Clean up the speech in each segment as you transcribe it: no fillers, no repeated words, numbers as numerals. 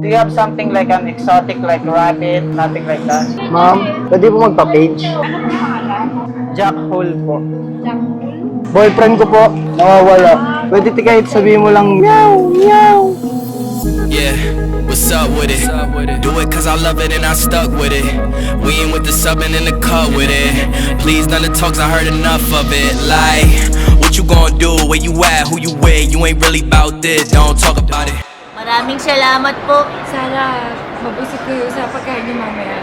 Do you have something like an exotic like rabbit, nothing like that? Ma'am, pwede po magpa-page? Jack Hole po. Boyfriend ko po, nawawala. Pwede kahit sabihin mo lang, meow, meow. Yeah, what's up with it? Do it cause I love it and I stuck with it. We ain't with the subbing in the cut with it. Please, none of the talks, I heard enough of it. Like, what you gonna do? Where you at? Who you with? You ain't really about this, don't talk about it. Maraming salamat po. Sana mabusog kayo sa pagkain niyo mamaya.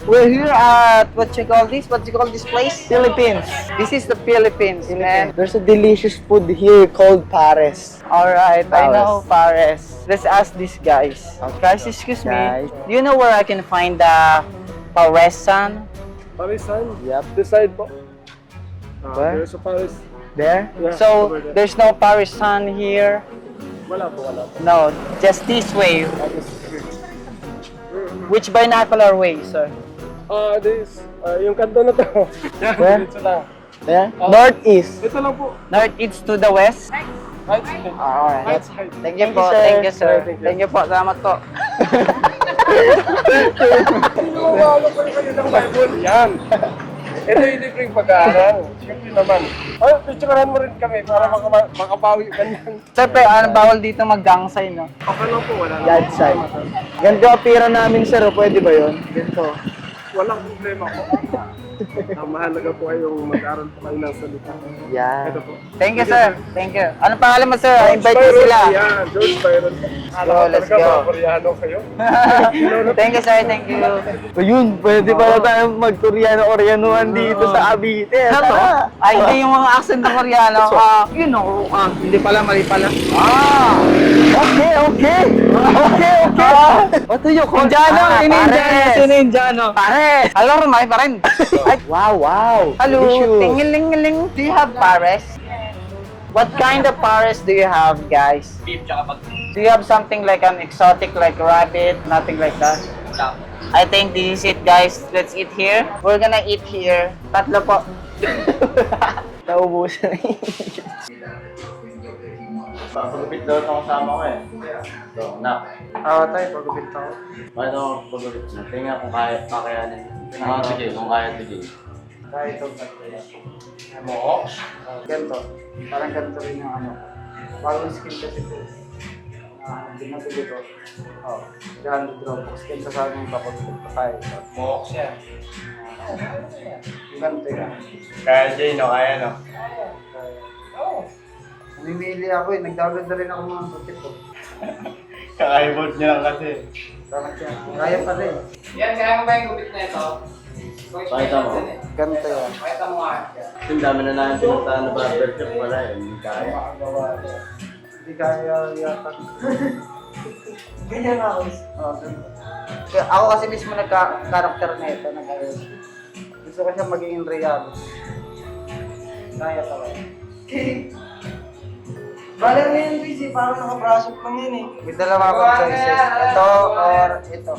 We're here at what you call this? What you call this place? Philippines. This is the Philippines, man. There's a delicious food here called pares. Alright, I Pares. know Pares. Let's ask these guys. Guys, excuse me. Guys. Do you know where I can find the Paresan? Parisan? Yep. This side po. Where? There's a Paris. There? Yeah, So, over there. there's no Paresan here? Wala po. No, just this way. Which binocular way, sir? Yung kanto na to. Where? Dito lang. There? Northeast. Ito lang po. Northeast to the west? Right side. Alright. Right side. Thank you Thank po, you, sir. thank you, sir. Thank you. Thank you po, salamat po. Wala pa rin kayo ng Bible. Yan. Ito yung libreng pag-aaral. Siyempre naman. Ay, picturean mo rin kami para makabawi ka niyan. Sir, pero bawal dito mag-gangsay, no? Okay lang po, wala lang. God side. Ganito ang pira namin, sir. Pwede ba yun? Ganito. Walang problema po. Ang mahalaga po ay yung mag-aaral po kayo ng salita. Yan. Ito po. Thank you, sir. Thank you. Anong pangalan mo, sir? I-invite mo sila. Yan, George Byron. Let's go. Mga Koreano kayo. Thank you, sir. Thank you. Ayun, pwede pala tayo mag-Koreano-Koreanuhan dito sa Cavite. Ano? Tara. Ay, hindi yung mga accent ng Koreano. You know, hindi pala, mali pala. Okay, okay. Okay, okay. What do you call Indiano, ini Indiano. Pares. Sino Indiano? Pares. Hello, Romay pa rin. Ay, Wow, wow. hello. Delicious. Tingiling-giling. Do you have pares? What kind of pares do you have, guys? Beef tsaka pag Do you have something like an exotic like rabbit, nothing like that? I think this is it, guys. Let's eat here. We're gonna eat here. Tatlo po. Naubusan. Pagupit daw itong kasama ko eh. So, nak. Oo, tayo. Pagupit ako. Bakit ako pagupit na? Tingnan kung kaya, kakayanin. Sige, kung kaya, sige. Tayo ito. Tatlo yan. Mo? Ganito. Parang ganito rin yung ano. Parang skin kasi ito. Binatuloy ko. Oo. Diyan, Dropbox. Ganito sa akin yung papagupit pa tayo. Mo siya. Yung ganito yan. Kaya Jay, no? Kaya, no? Namimili ako eh. Nag-download na rin ako mga gupit ko. Kakaibot niya lang kasi. Dapat yan. Kaya pa rin. Yan, kaya mo ba yung gupit na ito? Pakita mo. Ganito yan. Pakita mo nga. Ang dami na namin pinuntahan na barber shop wala eh. Hindi kaya. Hindi kaya yata. Ganyan ako. Oo, ganun. Kaya ako kasi mismo nagka-character na ito. Gusto ko siya maging real. Kaya talaga. Bala na yan, busy. Parang nakabrasok lang yan eh. May dalawa akong choices. Ito or ito.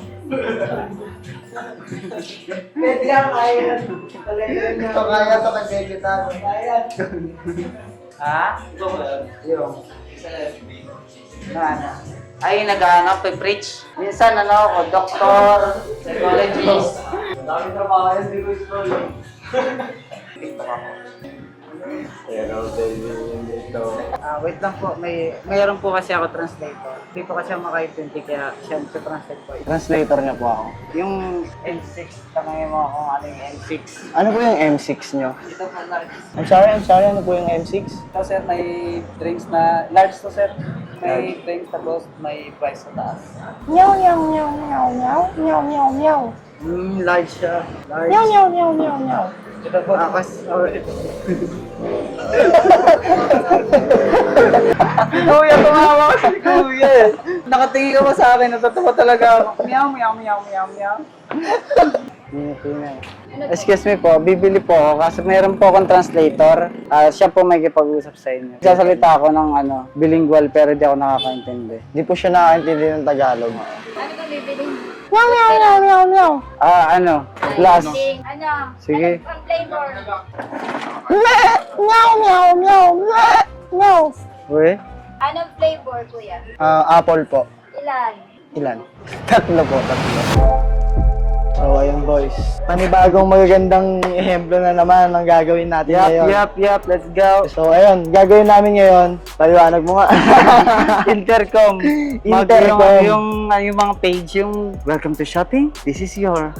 Pwede lang, kaya. Ito kaya ito kay vegetable. Kaya. Ha? Yung. Na. Ay, nag-ano, pre-preach. Minsan, ano ako, doktor, psychologist. Dami trabaho yan, di ko explore. TikTok ako. Pero baby, hindi ito. Wait lang po, mayroon po kasi ako translator. Hindi po kasi ako makaintindi kaya siyempre translate po. Translator niya po ako. Yung M6, tanongin mo kung ano yung M6. Ano po yung M6 nyo? Ito po large. I'm sorry, ano po yung M6? Ito sir, may drinks na, large to sir. May drinks tapos may price sa taas. Meow, meow, meow, meow, meow, meow, meow, meow. Large siya. Large. Meow, meow, meow, meow, meow. Ito po. Kuya, tumawa ka si Kuya. Nakatingin ka ba sa akin? Natatawa talaga ako. Meow, meow, meow, meow, meow. Excuse me po, bibili po ako kasi meron po akong translator. Siya po may kipag-usap sa inyo. Sasalita ako ng bilingual pero di ako nakakaintindi. Di po siya nakakaintindi ng Tagalog. Ano ka bibili? Meow, meow, meow, meow, meow. Plus. Ano? Sige. Anong flavor? Meow, meow, meow, meow, meow. Uy. Anong flavor, kuya? Apple po. Ilan? Ilan? Tatlo po, tatlo. So, ayun boys. Panibagong magagandang ehemplo na naman ang gagawin natin ngayon. Let's go. So, ayun, gagawin namin ngayon. Paliwanag mo nga. Intercom. Intercom. Yung mga page, yung welcome to shopping, this is your.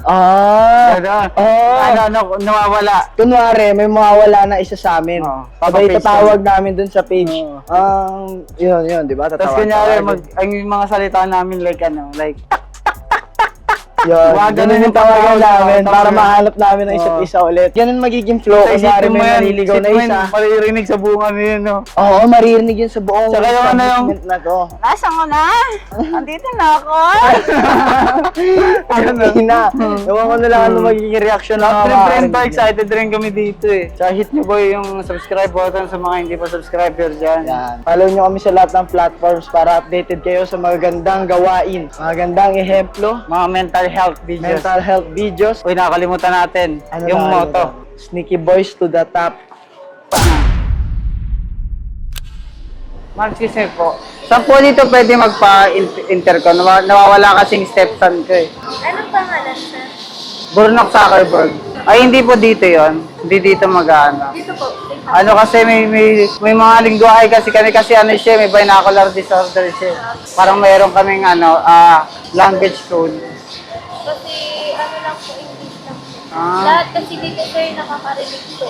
Nawawala. Kunwari, may mawawala na isa sa amin. Oo. Sabay Papa-paste tatawag namin dun sa page. Oo. Yun, di ba? Tapos kunyari, ang mga salita namin like Yun, Wag, ganun yung tawagan namin para mahanap namin ang isa't Oo. isa ulit. Ganun magiging flow. Kunwari may naliligaw na isa. Maririnig sa bunga niyo yun, no? Oo, maririnig yun sa buong Saka yung ano yung- establishment na to. Nasaan ko na? Andito na ako. Ang ina. Ewan ko na lang ano magiging reaction ng mga Friend makakarinig pa, niya. excited rin kami dito eh. Tsaka hit nyo boy yung subscribe button sa mga hindi pa subscriber dyan. Yan. Follow nyo kami sa lahat ng platforms para updated kayo sa mga gandang gawain, mga gandang ehemplo, Mga mental health videos. mental health videos. Uy, nakalimutan natin. Ano yung na, motto. ano? Sneaky boys to the top. Excuse me po. Saan po dito pwede magpa-intercom? Nawawala kasing stepson ko eh. Anong pangalan, sir? Burnok Zuckerberg. Ay, hindi po dito yon. Hindi dito mag-ano. Dito po. Ano kasi may mga lingwahe kasi ano siya, may binocular disorder siya. Parang mayroon kaming language code. Kasi ano lang po, English lang po. Ah. Lahat kasi dito, sir, nakakarinig po.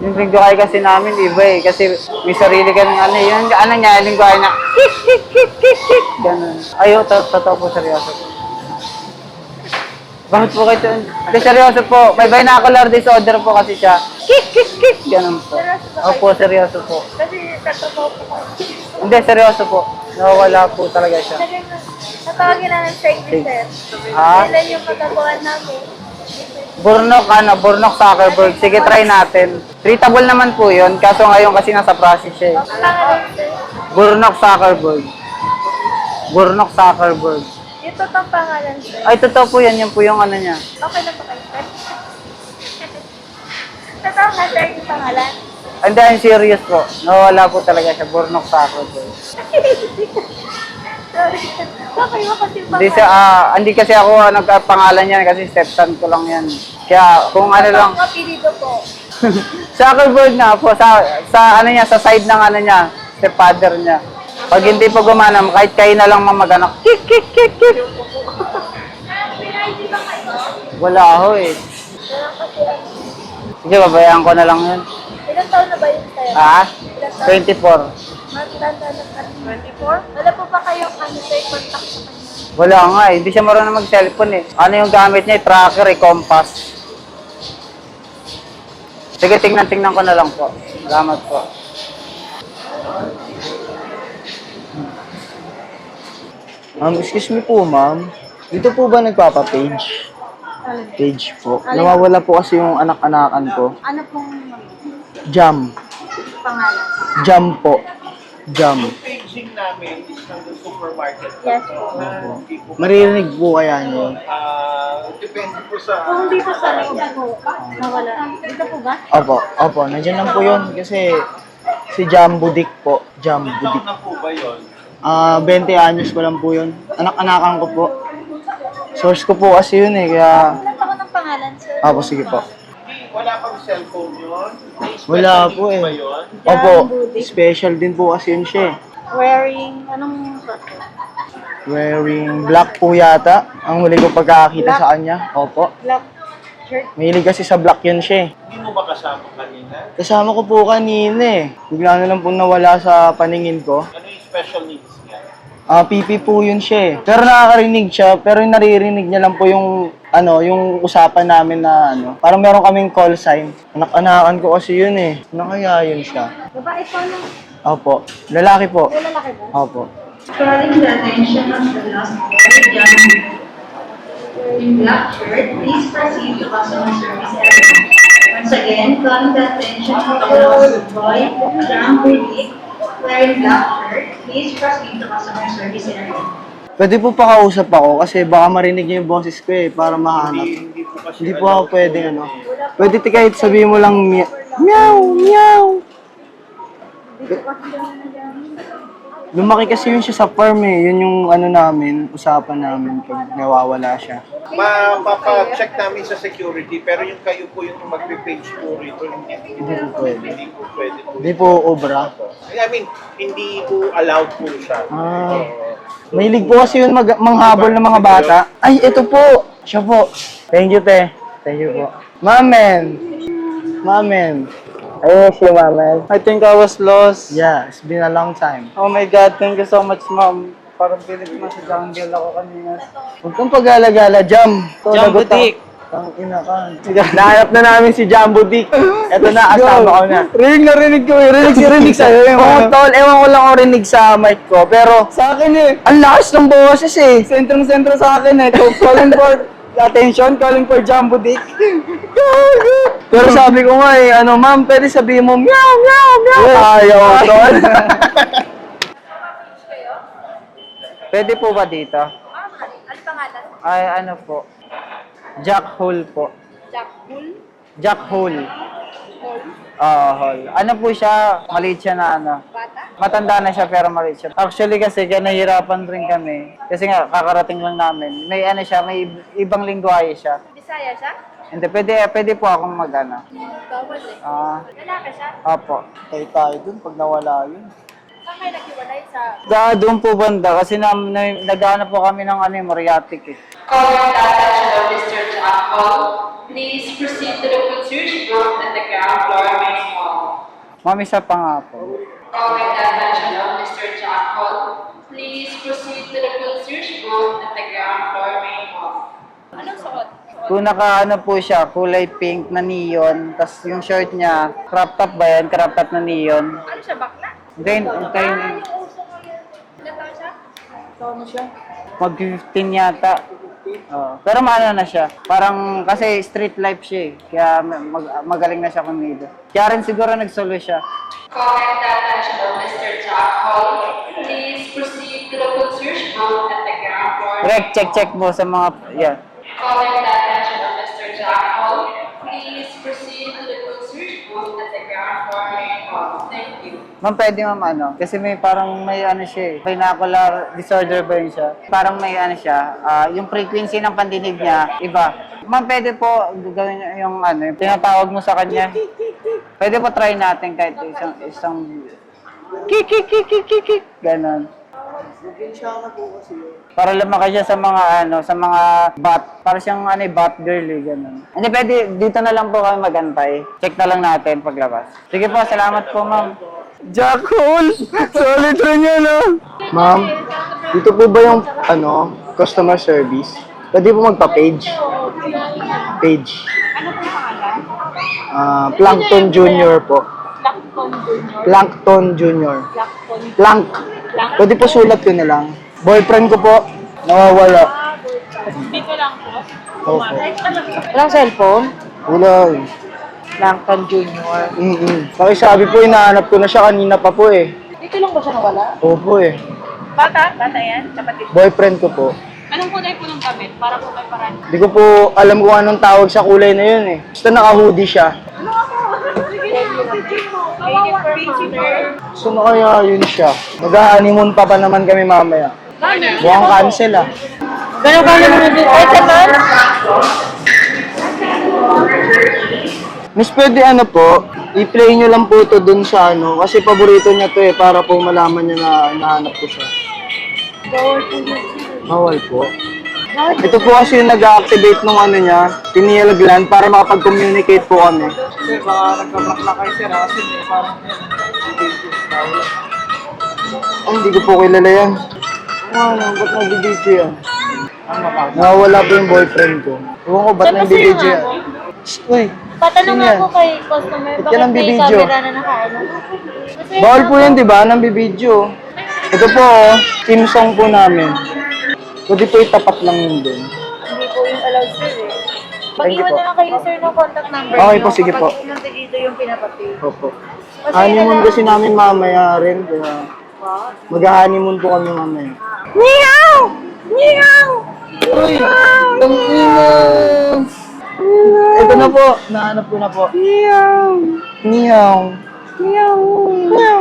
Yung lingwahe kasi namin iba eh, kasi may sarili kaming yung lingwahe na ganun. Ayo, totoo po, seryoso po. Bakit po kayo? Hindi, seryoso po. May binocular disorder po kasi siya. Ganun po. Opo, seryoso po. Kasi tatrabaho po ko. Hindi, seryoso po. Nawawala po talaga siya. Natawagin na ng English, sir. Ah? Kailan yung magagawa namin? Burnok Zuckerberg. Sige, try natin. Treatable naman po yun. Kaso ngayon kasi nasa process siya eh. Ang pangalan, sir? Burnok Zuckerberg. Burnok Zuckerberg. Ito ang pangalan, sir. Ay, totoo po yan. Yan po yung ano niya. Okay na po kayo, sir. Totoo nga, sir, yung pangalan. Hindi, I'm serious po. Nawawala po talaga siya. Burnok Zuckerberg. Sorry. Okay mo kasi yung Hindi, hindi kasi ako nagpangalan yan kasi stepson ko lang yan. Kaya kung ano lang. Ang apelido po. Zuckerberg nga po, sa side ng stepfather niya. Pag hindi po gumana, kahit kayo na lang mamaganak, kik, kik, kik, kik. Pinay-ID ba kayo? Wala ako eh. Pero kasi, Sige, babayaan ko na lang yun. ilang taon na ba yun, sir? Ah? Ilang taon? 24. Matanda na 24? Wala po ba kayong sir, contact sa kanya? Wala nga eh. Hindi siya marunong mag-cellphone eh. Ano yung gamit niya? Tracker eh, compass. Sige, tingnan ko na lang po. Salamat po. Excuse me po, ma'am. Dito po ba nagpapa-page? Page po. Nawawala po kasi yung anak-anakan ko. Ano pong Jam. pangalan? Jam po. Jam. Paging namin is ng supermarket. Yes po. Maririnig po kaya niyo. Depende po sa... Kung dito sa loob po, nawala. Dito po ba? Opo. Nandiyan lang po yun kasi si Jam Budik po. Jam Budik. na po ba yun? 20 anyos ko lang po yun. Anak-anakan ko po. Source ko po kasi yun eh, kaya... Wala pa ko ng pangalan, sir. Opo, sige po. Wala pang cellphone yun? Wala po eh. Ba yun? Opo, special din po kasi yun siya eh. Wearing, anong Wearing black po yata. Ang huli ko pagkakakita sa kanya. Opo. black shirt? Mahilig kasi sa black yun siya eh. Hindi mo ba kasama kanina? Kasama ko po kanina eh. Bigla na lang po nawala sa paningin ko. Ano yung special needs niya? PP po yun siya eh. Pero nakakarinig siya, pero yung naririnig niya lang po yung yung usapan namin na parang meron kaming call sign. Anak-anakan ko kasi yun eh. Ano kaya yun siya? Babae po, ano? Opo. Lalaki po. May lalaki ba? Opo. Calling the attention of the lost boy, young in black shirt, please proceed to customer service area. Once again, calling the attention of the lost boy, young wearing black shirt, please proceed to customer service area. Pwede po pakausap ako kasi baka marinig niyo yung boses ko eh para mahanap. Hindi po ako pwede Pwede kahit sabihin mo lang meow, meow. Lumaki kasi yun siya sa farm eh. Yun yung ano namin, usapan namin pag nawawala siya. Mapapa-check namin sa security, pero yung kayo po yung magpe-page po rito, Hindi po pwede. hindi po pwede po. Hindi po obra. I mean, hindi po allowed po siya. Ah. Mahilig po kasi yun manghabol ng mga bata. Ay, ito po. Siya po. Thank you, te. Thank you po. Mamen. Mamen. I miss you, Mamen. I think I was lost. Yeah, it's been a long time. Oh my God, thank you so much, ma'am. Parang pilit mo sa jungle ako kanina. Huwag kang pag-alagala, Jam. Jam Boutique. Ang ina ka. Nahanap na namin si Jam Boutique. Ito na, asama ko na. Rinig ko eh. Rinig sa'yo eh. Oo, tol. Ewan ko lang kung rinig sa mic ko. Pero, Sa akin eh. ang lakas ng boses eh. Sentrong-sentro sa akin eh. Calling for attention, calling for Jam Boutique. Pero sabi ko nga eh, ano, ma'am, pwede sabihin mo, meow, meow, meow. Ayaw, tol. Pwede po ba dito? Ano pangalan? Ay, ano po? Jack Hole po. Jack Bull? Jack Hole. Hall? Oo, Hole. Ano po siya? Maliit siya na ano. Bata? Matanda na siya pero maliit siya. Actually kasi kaya nahihirapan rin kami. Kasi nga, kakarating lang namin. May ano siya, may ibang lingwahe siya. Bisaya siya? Hindi, pwede po akong mag-ano. Bawal eh. Lalaki siya? Opo. Tayo dun pag nawala yun. Saan kayo naghiwalay sa... Doon po banda kasi nag-ano po kami ng ano, Moriatic eh. Calling the attention of Mr. Jack Hall, please proceed to the concierge booth at the ground floor main hall. Ma'am, isa pa nga po. Calling the attention of Mr. Jack Hall, please proceed to the concierge booth at the ground floor main hall. Anong suot? Kung naka-ano po siya, kulay pink na neon, tapos yung shirt niya, crop top ba yan? Crop top na neon. Ano siya, bakla? Then, Yung uso ko yun. Ilan taon siya? mag-15 yata. Pero maano na siya. Parang kasi street life siya eh. Kaya magaling na siya kumido. Kaya rin siguro nagsolo siya. Calling the attention of Mr. Jack Hall, please proceed to the concierge booth at the ground floor. Rek, check mo sa mga, yan. Calling the attention of Mr. Jack Hall, please proceed to the concierge booth at the ground floor main hall. Thank you. Ma'am, pwede ma'am ano? Kasi may parang may ano siya eh. Binocular disorder ba yun siya? Parang may ano siya, yung frequency ng pandinig niya, iba. Ma'am, pwede po gawin yung ano, yung tinatawag mo sa kanya. Pwede po try natin kahit isang kik, ganon. Para lumaki siya sa mga ano, sa mga bat. Para siyang ano, bat girl eh, ganon. Hindi, pwede, dito na lang po kami magantay. Check na lang natin paglabas. Sige po, salamat po ma'am. Jack Hole! Solid rin yun, no? Ma'am, dito po ba yung, ano, customer service? Pwede po magpa-page. Page. Ano po pangalan? Plankton Junior po. Blackton Junior. Plankton Junior. Blackton. Plank. Pwede po sulat ko na lang. Boyfriend ko po, nawawala. Dito lang po. Opo. Walang cellphone? Wala eh. Langkan Junior. Pakisabi po, hinahanap ko na siya kanina pa po eh. Dito lang ba siya nawala? Opo eh. Bata? Bata yan? Kapatid. Boyfriend ko po. Anong kulay po ng gamit? Para po may paraan. Hindi ko po alam kung anong tawag sa kulay na yun eh. Basta naka-hoodie siya. So na kaya yun siya. Mag-honeymoon pa naman kami mamaya. Mukhang cancel ah. Ganun ka naman dito. Ay, naman? Miss, pwede ano po, i-play nyo lang po ito dun sa ano, kasi paborito niya to eh, para po malaman niya na nahanap ko siya. Bawal po. Ito po kasi yung nag-activate nung ano niya, pineal gland, para makapag-communicate po kami. Sir, baka nagkabrak na kayo sir, kasi parang Ay, hindi ko po kilala yan. Ano, ba't nag-video yan? Nawawala po yung boyfriend ko. Ewan ko, ba't nag-video yan? Uy, Patanong sino nga yan? po kay customer, Ba't bakit yan ang may bibidyo? camera na nakaano? Kasi bawal po yan, di ba? Nang bibidyo. Ito po, oh, team song po namin. Pwede po itapat lang yun din. Hindi po yung allowed sir eh. Thank you Pag-iwan po. na lang kayo sir ng contact number Okay niyo po, sige po. kapag nandito yung pinapati. Opo. Kasi Honeymoon ano- kasi namin mamaya rin, kaya mag-honeymoon po kami mamaya. Meow! Meow! Uy! Ang ingay! Ito na po, nahanap ko na po. Meow! Meow! Meow! Meow!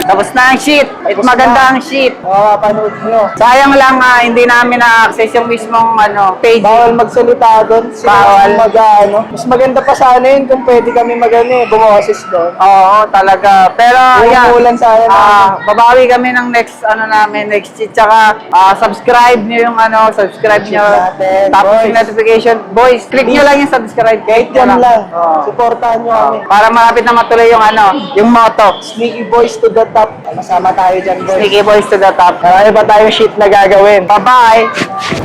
Tapos na ang sheet. Maganda ang sheet. Makakapanood nyo. Sayang lang hindi namin na-access yung mismong page. Bawal magsalita doon. Bawal. Mas maganda pa sana yun kung pwede kami bumoses doon. Oo, talaga. Pero yan. Umuulan sana namin. Babawi kami ng next next sheet. Tsaka subscribe nyo yung subscribe nyo. natin, Tapos boys. yung notification. Boys, click nyo lang yung subscribe. Kahit yan lang. Oo. Supportahan nyo kami. Para malapit na matuloy yung yung motto. Sneaky Boys to the top. Masama tayo dyan, boys. Sneaky Boys to the top. Marami pa tayong shit na gagawin. Bye-bye!